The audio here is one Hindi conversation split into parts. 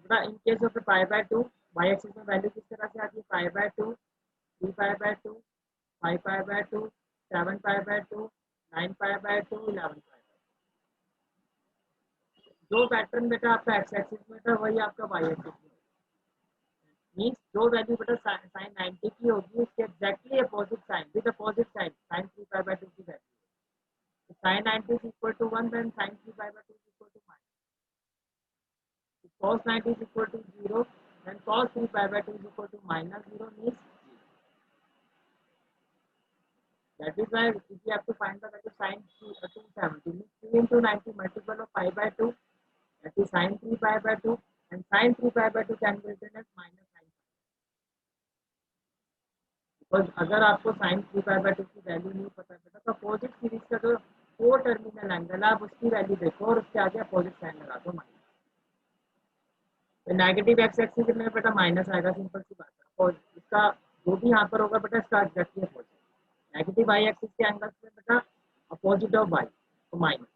थोड़ा in case of pi by two y axis में वैल्यू किस तरह से आती है, pi by two, 3 pi by two, 5 pi by two, 7 pi by two, 9 pi by two, 11 pi. जो पैटर्न बेटा आपका एक्स एक्सिस में था वही आपका वाई एक्सिस में मीन्स जो वैल्यू बेटा साइन 90 की होगी उसके exactly opposite sine with opposite sine sine 3 pi by two की value sine 90 is equal to 1 then sine 3 pi by two is equal to minus cos 90 is equal to 0 then cos 3 pi by 2 is equal to minus 0 means 0. That is why if you have to find the value sin 270 means 3 into 90 multiple of pi by 2 that is sin 3 pi by 2 and sin 3 pi by 2 can be written as minus sin because अगर आपको sin 3 pi by 2 की वैल्यू नहीं पता बेटा तो अपोजिट सीरीज का जो फोर टर्मिनल एंगल है आप उसकी वैल्यू देखो और उसके आगे अपोजिट साइन लगा दो माइनस तो नेगेटिव एक्स एक्सिस में बेटा माइनस आएगा सिंपल सी बात है और इसका जो भी यहाँ पर होगा बेटा इसका exactly opposite negative y axis के एंगल में बेटा अपोजिट ऑफ वाई तो माइनस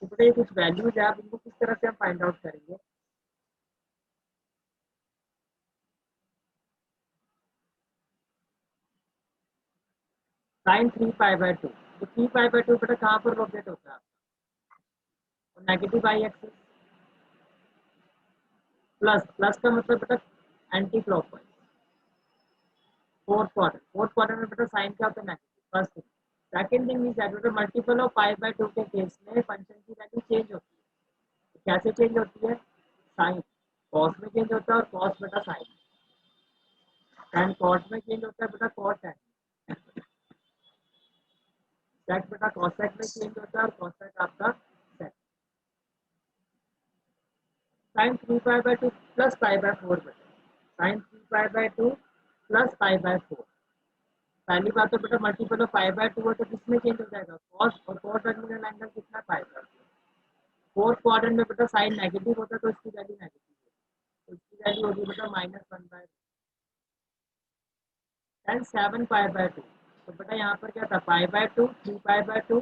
तो बेटा ये कुछ वैल्यूज है आप इनको किस तरह से हम फाइंड आउट करेंगे साइन 3 पाई बाय 2 तो 3 पाई बाय 2 बेटा कहाँ पर रोटेट होता है और negative y axis plus plus का मतलब बेटा एंटी क्लॉकवाइज फोर्थ क्वार्टर में बेटा साइन क्या होता है negative first thing second thing is that बेटा मल्टीपल ऑफ पाई बाय 2 के केस में फंक्शन की वैल्यू चेंज होती है तो कैसे चेंज होती है साइन कॉस में चेंज होता है और कॉस बेटा साइन टैन कॉट में चेंज होता है बेटा कॉट टैन सेक बेटा कॉसेक में चेंज होता है और कॉसेक आपका sec sine 3 pi by 2 plus pi by 4 बेटा sine 3 pi by 2 plus pi by 4 पहली बात तो बेटा मल्टीपल ऑफ पाई बाय 2 है तो किसमें चेंज हो जाएगा कॉस और कॉट टर्मिनल एंगल कितना पाई बाय फोर्थ क्वाड्रेंट में बेटा साइन नेगेटिव होता है तो इसकी वैल्यू नेगेटिव होगी तो इसकी वैल्यू होगी बेटा minus 1 by and 7 pi by 2 तो बेटा यहाँ पर क्या था pi by 2 3 pi by 2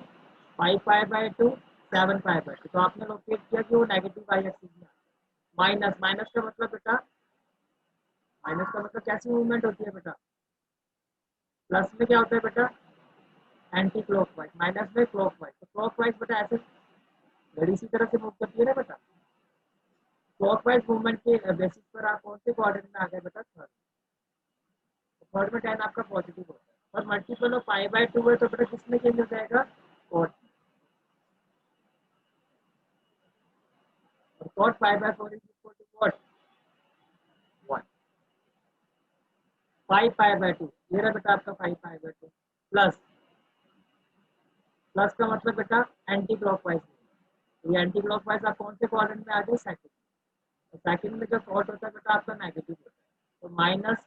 5 pi by 2 7 pi by 2 तो आपने लोकेट किया कि वो नेगेटिव वाई एक्सिस में माइनस माइनस का मतलब बेटा माइनस का मतलब कैसी मूवमेंट होती है बेटा प्लस में क्या होता है बेटा एंटी क्लॉकवाइज माइनस में क्लॉकवाइज तो क्लॉकवाइज बेटा ऐसे घड़ी इसी तरह से मूव करती है ना बेटा क्लॉकवाइज मूवमेंट के बेसिस पर आप कौन से क्वाड्रेंट में आ गए बेटा थर्ड थर्ड में टेन आपका पॉजिटिव होता है और मल्टीपल ऑफ पाई बाय 2 है तो बेटा किसमें चेंज हो जाएगा कॉट और cot pi by 4 is equal to cot 1 5 pi by 2 ये रहा बेटा आपका 5 पाई बाय 2 प्लस प्लस का मतलब बेटा एंटी क्लॉकवाइज ये एंटी क्लॉकवाइज आप कौन से क्वाड्रेंट में आ गए सेकंड तो सेकंड में जो कॉट होता है बेटा आपका नेगेटिव होता है तो माइनस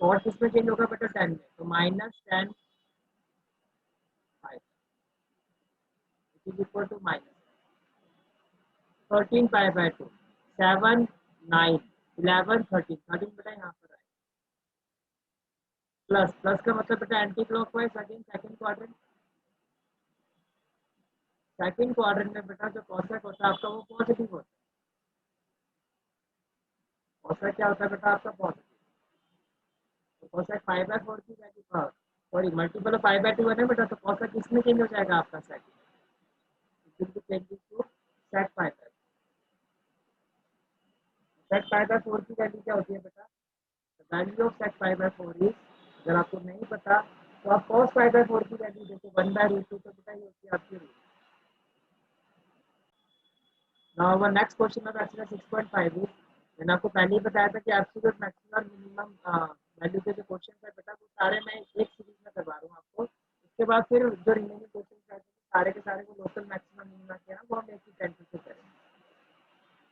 कॉट किसमें चेंज होगा बेटा 10 में तो minus 10 5 is equal to minus 13 pi by 2 7 9 11 13 13 बेटा यहाँ पर आए प्लस प्लस का मतलब बेटा anti clockwise again second quadrant में बेटा जो कॉसेक होता है आपका वो पॉजिटिव होता है कॉसेक क्या होता है बेटा आपका पॉजिटिव तो कॉसेक 5 बाय 4 की वैल्यू का सॉरी मल्टीपल ऑफ 5 बाय 2 है ना बेटा तो कॉसेक किसमें चेंज हो जाएगा आपका sec change to sec 5 by sec 5 by 4 की वैल्यू क्या होती है बेटा value of sec 5 by 4 is अगर आपको नहीं पता तो आप cos 5 बाय 4 की वैल्यू देखो 1 बाय रूट 2 तो बेटा ये होती है आपकी root now our next question of exercise 6.5 is मैंने आपको पहले ही बताया था कि एब्सोल्यूट मैक्सिमम और मिनिमम वैल्यू के जो क्वेश्चन है बेटा वो सारे मैं एक सीरीज में करवा रहा हूँ आपको उसके बाद फिर जो रिमेनिंग क्वेश्चन है सारे के सारे वो लोकल मैक्सिमम मिनिमम के ना वो हम एक ही टेंशन से करेंगे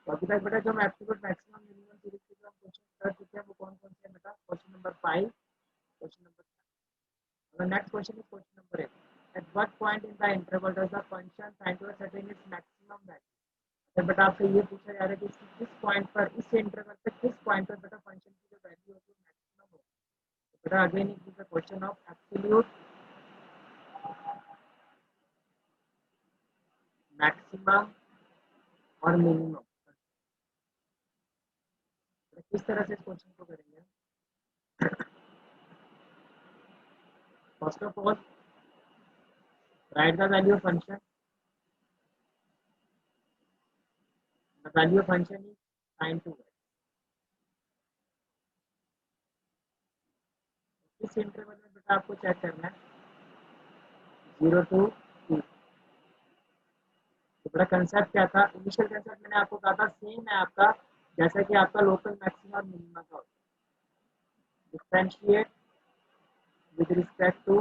तो अभी तक बेटा जो हम एब्सोल्यूट मैक्सिमम मिनिमम सीरीज के जो हम क्वेश्चन कर चुके हैं वो कौन कौन से हैं बेटा question number 5 question number 7 the next question is question number 8 at what point in the interval does the function sin to attain its maximum value तो बेटा आपसे ये पूछा जा रहा है कि किस पॉइंट पर इस इंटरवल पे किस पॉइंट पर बेटा फंक्शन की जो वैल्यू होगी वो मैक्सिमम होगी तो बेटा again it is a question of absolute maximum और मिनिमम इस तरह से इस क्वेश्चन को करेंगे। First of all right the value of function, the value of function is sin 2x। इस इंटरवल में बेटा आपको चेक करना है 0 to 2। तो बड़ा कंसेप्ट क्या था, इनिशियल कंसेप्ट मैंने आपको कहा था सेम है आपका जैसा कि आपका लोकल मैक्सिमा और मिनिमा का होता है। डिफरेंशिएट विद रिस्पेक्ट टू,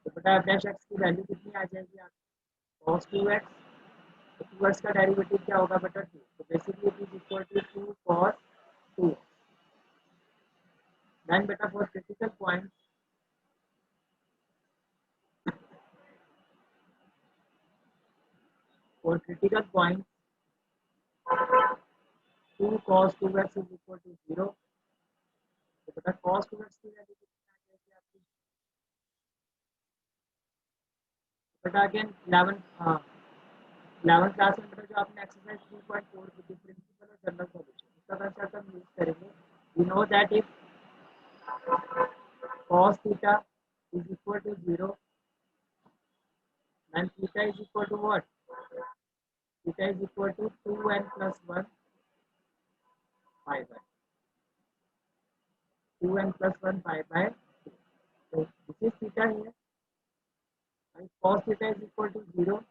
तो बेटा f डैश एक्स की वैल्यू कितनी आ जाएगी आपकी cos 2x। तो 2x का डेरिवेटिव क्या होगा बेटा 2, तो basically it is equal to 2 cos 2। Then बेटा for critical point, for critical point 2 cos 2x is equal to 0। तो बेटा cos 2x की वैल्यू कितनी आ जाएगी आपकी बेटा अगेन 11 क्लास में बेटा जो आपने एक्सरसाइज 3.4 की प्रिंसिपल और जनरल सॉल्यूशन इसका कंसेप्ट हम यूज करेंगे। We know that if cos theta is equal to 0 and theta is equal to what, theta is equal to 2n plus 1 pi by 2n plus 1 pi by 2। So this is theta here and cos theta is equal to 0।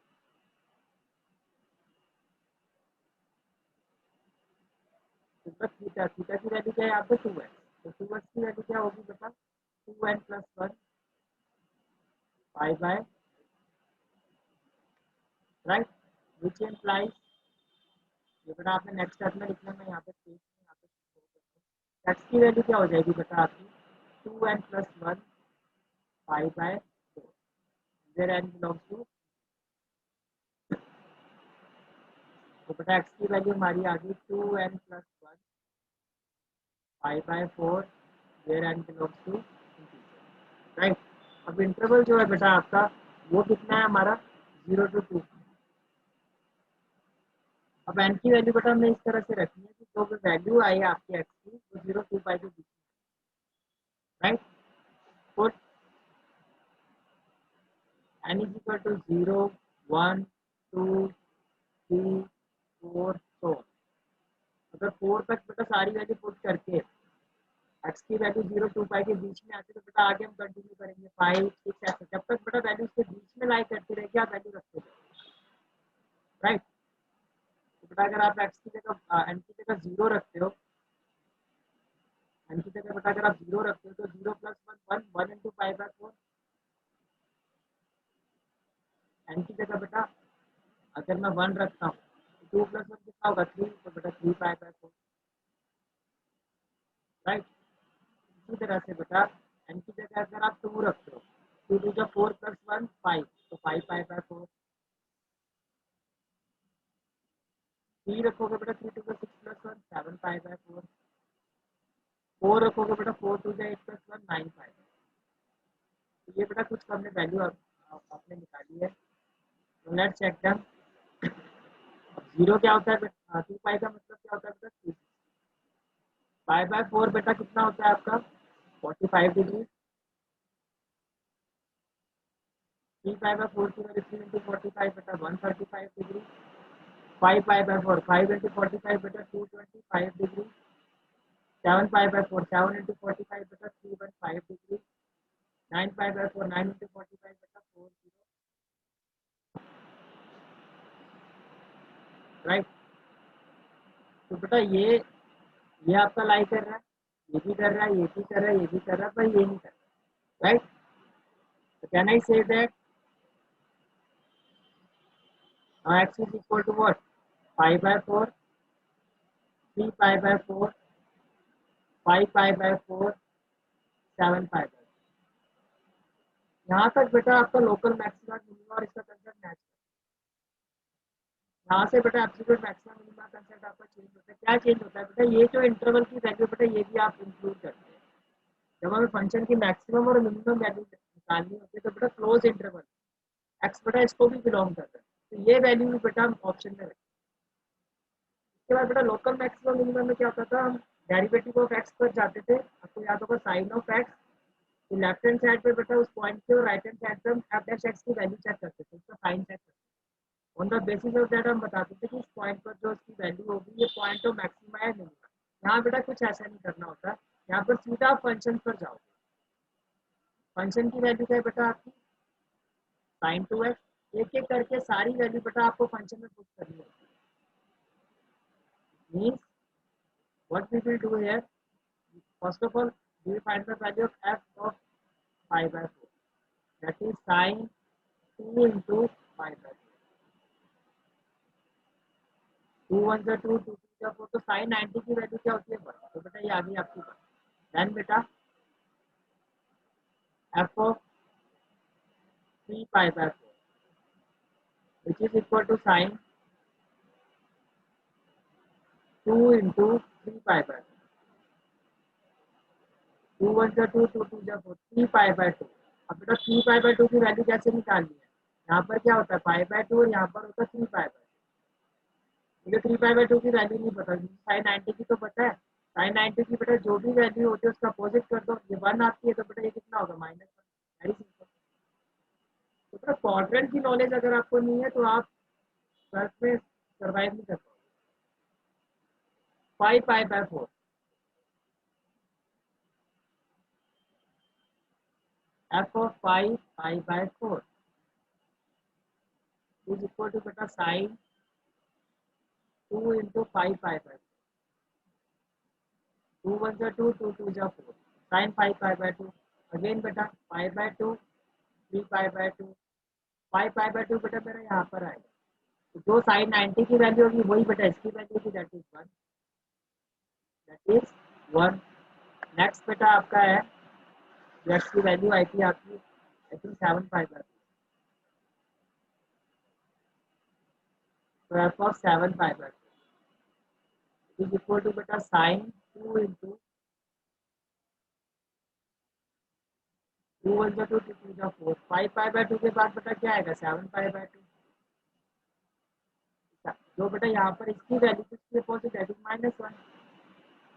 तो थीटा थीटा की वैल्यू क्या है आपको 2x, तो 2x की वैल्यू क्या होगी बेटा 2n plus 1 pi by, right, which implies, ये बेटा आपने नेक्स्ट स्टेप में लिखना, मैं यहाँ पे पेज में यहाँ पे x की वैल्यू क्या हो जाएगी बेटा आपकी 2n plus 1 pi by 4 where n belongs to, तो बेटा x की वैल्यू हमारी आ गई 2n plus 1 pi by 4 where n belongs to integer, right. अब इंटरवल जो है बेटा आपका वो कितना है हमारा 0 to 2। अब n की वैल्यू बेटा हमने इस तरह से रखनी है कि जो भी वैल्यू आई है आपकी x की वो 0 2 पाई के बीच में, right. Put n is equal to 0 1 2 3 4 so अगर 4 तक बेटा सारी वैल्यू पुट करके x की वैल्यू 0 2 पाई के बीच में आती है तो बेटा आगे हम कंटिन्यू करेंगे 5 6 ऐसे जब तक बेटा वैल्यू उसके बीच में लाई करती रहेगी आप वैल्यू रखते रहे, राइट। तो बेटा अगर आप x की जगह n की जगह 0 रखते हो, n की जगह बेटा अगर आप 0 रखते हो तो 0 plus 1 1 into pi by 4। n की जगह बेटा अगर मैं 1 रखता हूँ तो 2 प्लस 1 कितना होगा 3, तो बेटा 3 पाई बाय 4, राइट। इसी तरह से बेटा n की जगह अगर आप 2 रखते हो 2 टू द 4 प्लस 1 5, तो 5 पाई बाय 4। 3 रखोगे बेटा 3 to the 6 plus 1 7 pi by 4। 4 रखोगे बेटा 4 टू द 8 प्लस 1 9 पाई। तो ये बेटा कुछ हमने वैल्यू आपने निकाली है, तो लेट्स चेक देम। 0 क्या होता है बेटा 2 पाई का मतलब क्या होता है बेटा 3 पाई बाय 4 बेटा कितना होता है आपका 45 डिग्री। 3 पाई बाय 4 की वैल्यू 3 इंटू 45 बेटा 135 डिग्री। 5 पाई बाय 4 5 इंटू 45 बेटा 225 डिग्री। 7 पाई बाय 4 7 इंटू 45 बेटा 315 डिग्री। 9 पाई बाय 4 9 इंटू 45 बेटा 40, राइट। तो बेटा ये आपका लाई कर रहा है, ये भी कर रहा है, ये भी कर रहा है, ये भी कर रहा है, पर ये नहीं कर रहा, राइट। तो can I say that x is equal to what 5 by 4 3 pi by 4 5 pi by 4 7 pi by 4। यहाँ तक बेटा आपका लोकल मैक्सिमा मिनिमा और इसका कंसेप्ट मैच है। यहाँ से बेटा एब्सोल्यूट मैक्सिमा मिनिमा कंसेप्ट आपका चेंज होता है। क्या चेंज होता है बेटा, ये जो इंटरवल की वैल्यू बेटा ये भी आप इंक्लूड करते हैं जब हमें फंक्शन की मैक्सिमम और मिनिमम वैल्यू निकालनी होती है, तो बेटा क्लोज इंटरवल एक्स बेटा इसको भी बिलोंग करता है, तो ये वैल्यू भी बेटा हम ऑप्शन में रखें। उसके बाद बेटा लोकल मैक्सिमम मिनिमम में क्या होता था, हम डेरिवेटिव ऑफ एक्स पर जाते थे, आपको याद होगा साइन ऑफ एक्स, तो लेफ्ट हैंड साइड पे बेटा उस पॉइंट के और राइट हैंड साइड पे हम एफ डैश एक्स की वैल्यू चेक करते थे, उसका साइन चेक करते थे। On the basis of that हम बताते थे कि इस पॉइंट पर जो उसकी वैल्यू होगी ये पॉइंट ऑफ मैक्सिमा है मिनिमम। यहाँ बेटा कुछ ऐसा नहीं करना होता, यहाँ पर सीधा आप फंक्शन पर जाओगे। फंक्शन की वैल्यू क्या है बेटा आपकी साइन टू एक्स, एक एक करके सारी वैल्यू बेटा आपको फंक्शन में पुट करनी होगी। Means what we will do here, first of all we will find the value of f of pi by 4, that is sin 2 into pi by 4, 2 1 जा 2 2 2 जा 4, तो sin 90 की वैल्यू क्या होती है 1, तो बेटा ये आ गई आपकी 1। देन बेटा f of 3 pi by 4 which is equal to sin 2 into 3 pi by 4, 2 1 जा 2 2 2 जा 4, 3 pi by 2। अब बेटा 3 pi by 2 की वैल्यू कैसे निकालनी है, यहाँ पर क्या होता है pi by 2 और यहाँ पर होता है 3 pi by 2। मुझे 3 पाई बाई 2 की वैल्यू नहीं पता, साइन 90 की तो पता है। साइन 90 की बेटा जो भी वैल्यू होती है उसका अपोजिट कर दो, ये 1 आती है तो बेटा ये कितना होगा -1, वेरी सिंपल। तो बेटा क्वाड्रेंट की नॉलेज अगर आपको नहीं है तो आप ट्वेल्थ में सर्वाइव नहीं कर पाओगे। 5 pi by 4, f of 5 pi by 4 is equal to बेटा साइन 2 इंटू 5 पाई बाय 2 1 जा 2 2 2 जा 4, साइन 5 पाई बाय 2, अगेन बेटा 5 by 2 3 pi by 2, 5 pi by 2 बेटा मेरा यहाँ पर आएगा, तो जो साइन 90 की वैल्यू होगी वही बेटा इसकी वैल्यू होगी, that is 1, that is 1। Next बेटा आपका है एक्स की वैल्यू आई थी आपकी आई थिंक 7 पाई बाय 2, तो f of 7 pi by 2 is equal to बेटा साइन 2 इंटू 2 1 जा 2 2 2 जा 4, 5 पाई बाय 2 के बाद बेटा क्या आएगा 7 पाई बाय 2, जो बेटा यहाँ पर इसकी वैल्यू किसकी अपोजिट दैट इज -1,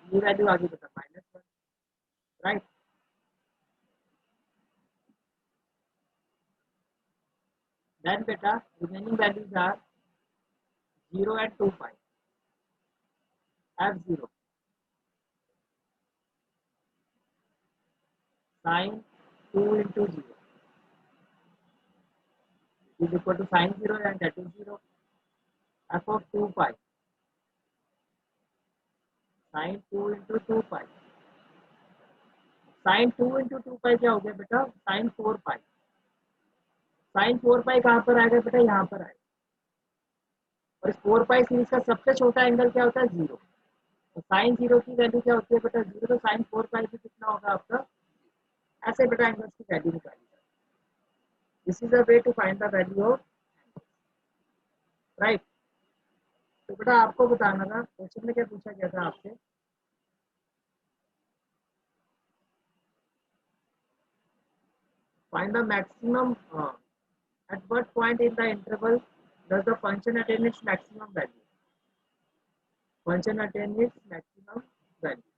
ये वैल्यू आ गई बेटा -1, राइट। देन बेटा remaining values are 0 and 2 pi, f0 sin 2 into 0 is equal to sin 0 and that is 0, f of 2 pi sin 2 into 2 pi, sin 2 into 2 pi क्या हो गया बेटा sin 4 pi, sin 4 pi कहाँ पर आएगा बेटा यहाँ पर आएगा, और इस 4 pi सीरीज का सबसे छोटा एंगल क्या होता है 0, तो sin 0 की वैल्यू क्या होती है बेटा 0, तो sin 4 pi भी कितना होगा आपका, ऐसे बेटा एंगल्स की वैल्यू निकाली जाए। This is a way to find the value of, right. तो बेटा आपको बताना था क्वेश्चन में क्या पूछा गया था आपसे, find the maximum at what point in the interval does the function attain its maximum value, function attain its maximum value,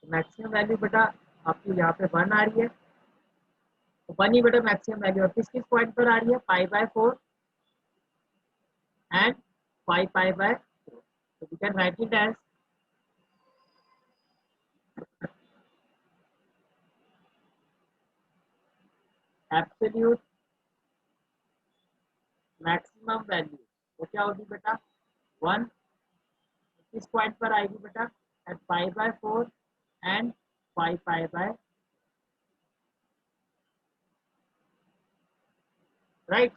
तो मैक्सिमम वैल्यू बेटा आपकी यहाँ पे 1 आ रही है, तो 1 ही बेटा मैक्सिमम वैल्यू, और किस किस पॉइंट पर आ रही है pi by 4 and 5 pi by 4, तो we can write it as absolute maximum value, वो क्या होगी बेटा 1, किस पॉइंट पर आएगी बेटा at pi by 4 and 5 pi by, right.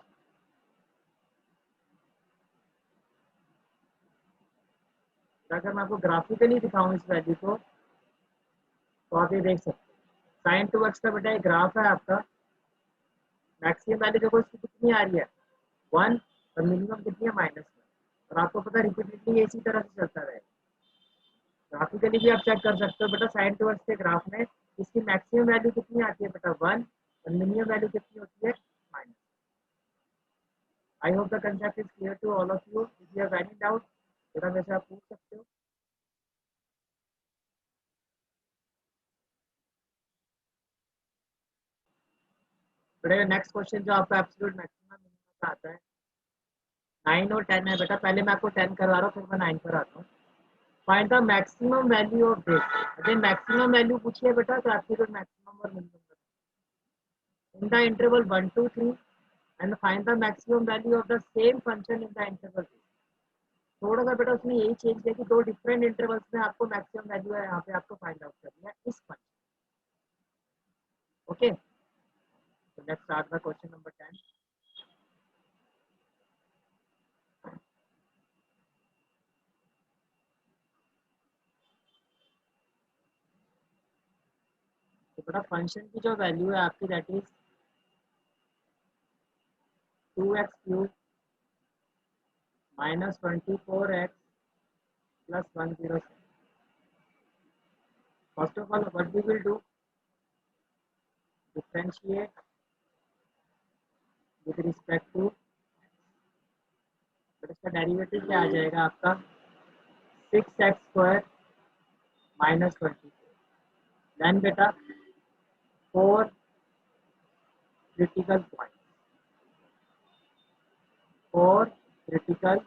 अगर मैं आपको ग्राफिकली दिखाऊं इस वैल्यू को तो आप ये देख सकते हैं साइन 2x का बेटा एक ग्राफ है आपका, मैक्सिमम वैल्यू देखो इसकी कितनी आ रही है 1 और मिनिमम कितनी है -1, और आपको पता है रिपीटेडली इसी तरह से चलता रहेगा। ग्राफिकली भी आप चेक कर सकते हो बेटा साइन 2x के ग्राफ में इसकी मैक्सिमम वैल्यू कितनी आती है बेटा 1 और मिनिमम वैल्यू कितनी होती है -। I hope the concept is clear to all of you, if you have any doubt बेटा वैसे आप पूछ सकते हो। बेटा नेक्स्ट क्वेश्चन जो आपका एब्सोल्यूट मैक्सिमम मिनिमम का आता है, 9 और 10 है बेटा। पहले मैं आपको 10 करवा रहा हूँ, फिर मैं 9 कराता हूँ। Find the maximum value of this. अगर मैक्सिमम वैल्यू पूछिए बेटा तो एब्सोल्यूट मैक्सिमम और minimum in the interval 1 to 3 and find the maximum value of the same function in the interval. थोड़ा सा बेटा उसने यही चेंज किया कि दो डिफरेंट इंटरवल्स में आपको मैक्सिमम वैल्यू है यहाँ पे आपको फाइंड आउट करनी है इस function. Okay, so let's start the question number 10. तो बेटा फंक्शन की जो वैल्यू है आपकी that is 2x³ minus 24x plus 107। First of all what we will do, differentiate with respect to, but इसका डेरिवेटिव क्या आ जाएगा आपका 6x² माइनस 24। देन बेटा 4 critical point, 4 critical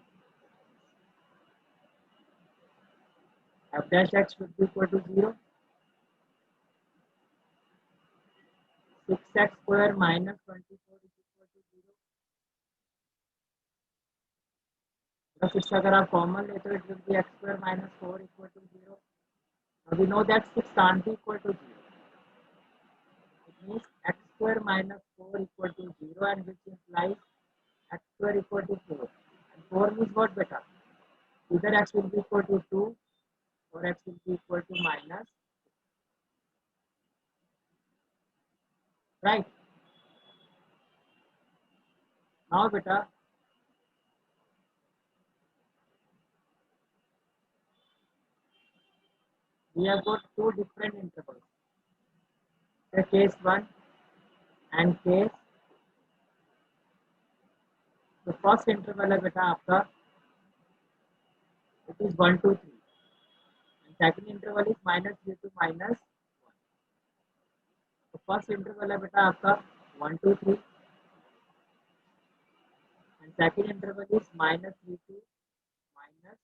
f dash x should be equal to 0, 6x² minus 24 is equal to 0। तो 6 अगर आप कॉमन लेते हो it will B x² minus 4 equal to 0। Now we know that 6 can't be equal to 0. It means x² minus 4 equal to 0 and which implies x² equal to 4. And 4 means what beta? Either x will be equal to 2 or x will be equal to minus, right? Now beta we have got two different intervals, the case 1 and case, the first interval है बेटा आपका it is 1 to 3 and second interval is minus 3 to minus 1। तो फर्स्ट इंटरवल है बेटा आपका 1 to 3 and second interval is minus 3 to minus।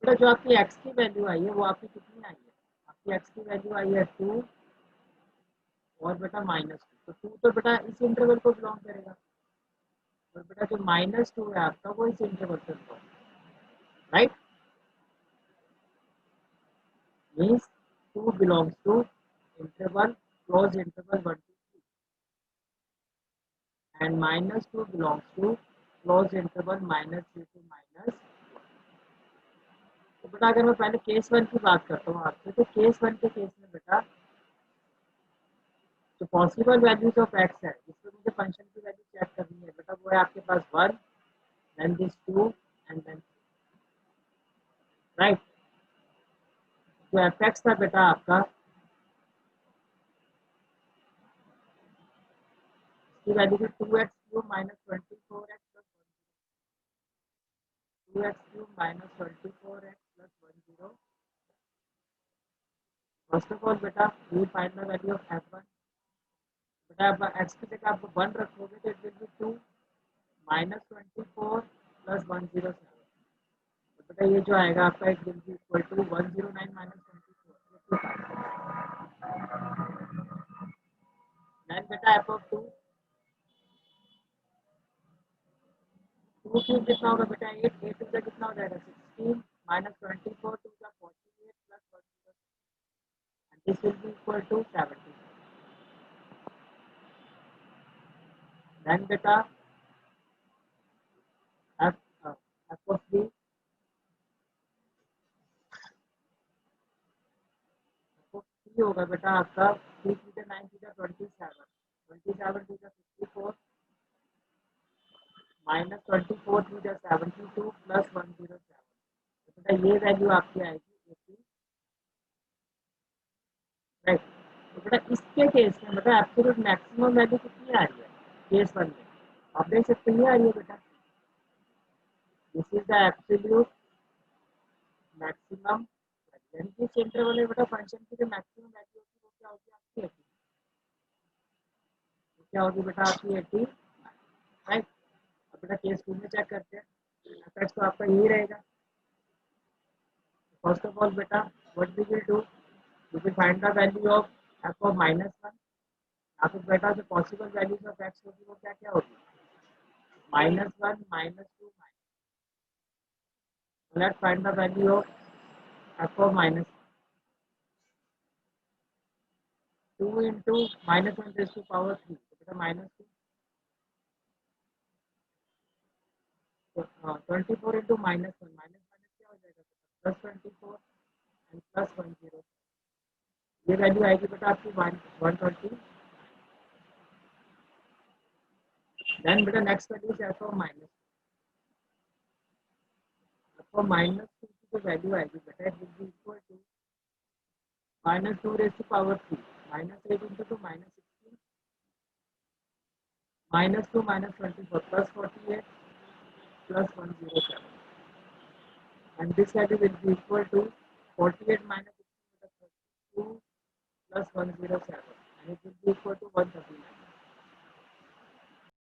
बेटा जो आपकी x की वैल्यू आई है वो आपकी कितनी आई है, आपकी x की वैल्यू आई है 2 और बेटा -2। तो 2 तो बेटा इस इंटरवल को बिलोंग करेगा और बेटा जो -2 है आपका वो इस इंटरवल से belong, right. Means 2 belongs to interval close interval 1 to 3 and -2 belongs to close interval -3 to -1। तो बेटा अगर मैं पहले केस 1 की बात करता हूँ आपसे, तो केस 1 के केस में बेटा जो पॉसिबल वैल्यूज ऑफ एक्स है जिसमें मुझे फंक्शन की वैल्यू चेक करनी है बेटा वो है आपके पास 1 then this 2 and then, right. तो एफ एक्स था बेटा आपका, इसकी वैल्यू थी 2x³ minus 24x plus 2x³ minus 24x plus 10। First of all बेटा we find the value of f1। बेटा अब एक्स की जगह आप 1 रखोगे तो it will be 2 minus 24 plus 107। तो बेटा ये जो आएगा आपका it will be equal to 109 minus 24। Then बेटा f ऑफ 2 क्यूब कितना होगा बेटा 8, 8 का कितना हो जाएगा 16 माइनस 24 टू का 48 plus 1 and this will be equal to 70। then beta f f of 3 होगा बेटा आपका 3 theta 9 theta 27 27 theta 54 minus 24 theta 72 plus 107। तो बेटा ये वैल्यू आपकी आएगी 80, राइट। तो बेटा इसके केस में बेटा एब्सोल्यूट मैक्सिमम वैल्यू कितनी आ रही है केस 1 में, आप देख सकते हैं ये आ रही है बेटा this is the absolute maximum, यानी कि इस इंटरवल में बेटा फंक्शन की जो मैक्सिमम वैल्यू होती है वो क्या होगी आपकी 80, वो क्या होगी बेटा आपकी 80, राइट। अब बेटा केस 2 में चेक करते हैं, एफएक्स तो आपका यही रहेगा। फर्स्ट ऑफ ऑल बेटा what we will do, we will find the value of f of -1, या फिर बेटा जो पॉसिबल वैल्यूज ऑफ एक्स होगी वो क्या क्या होगी, -1 -2 let's find the value of f of -2 into -1 raise to power 3, तो बेटा -2 24 इंटू -1 माइनस क्या हो जाएगा बेटा +24 एंड +10, ये वैल्यू आएगी बेटा आपकी 120। देन बेटा नेक्स्ट वैल्यू है एफ ऑफ -2 की जो वैल्यू आएगी बेटा it will be equal to -2 raise to power 3, -8 into 2 -16, -2 -24 +48 +107, and this value will be equal to 48 minus 16 2 plus 107, and it will be equal to 139.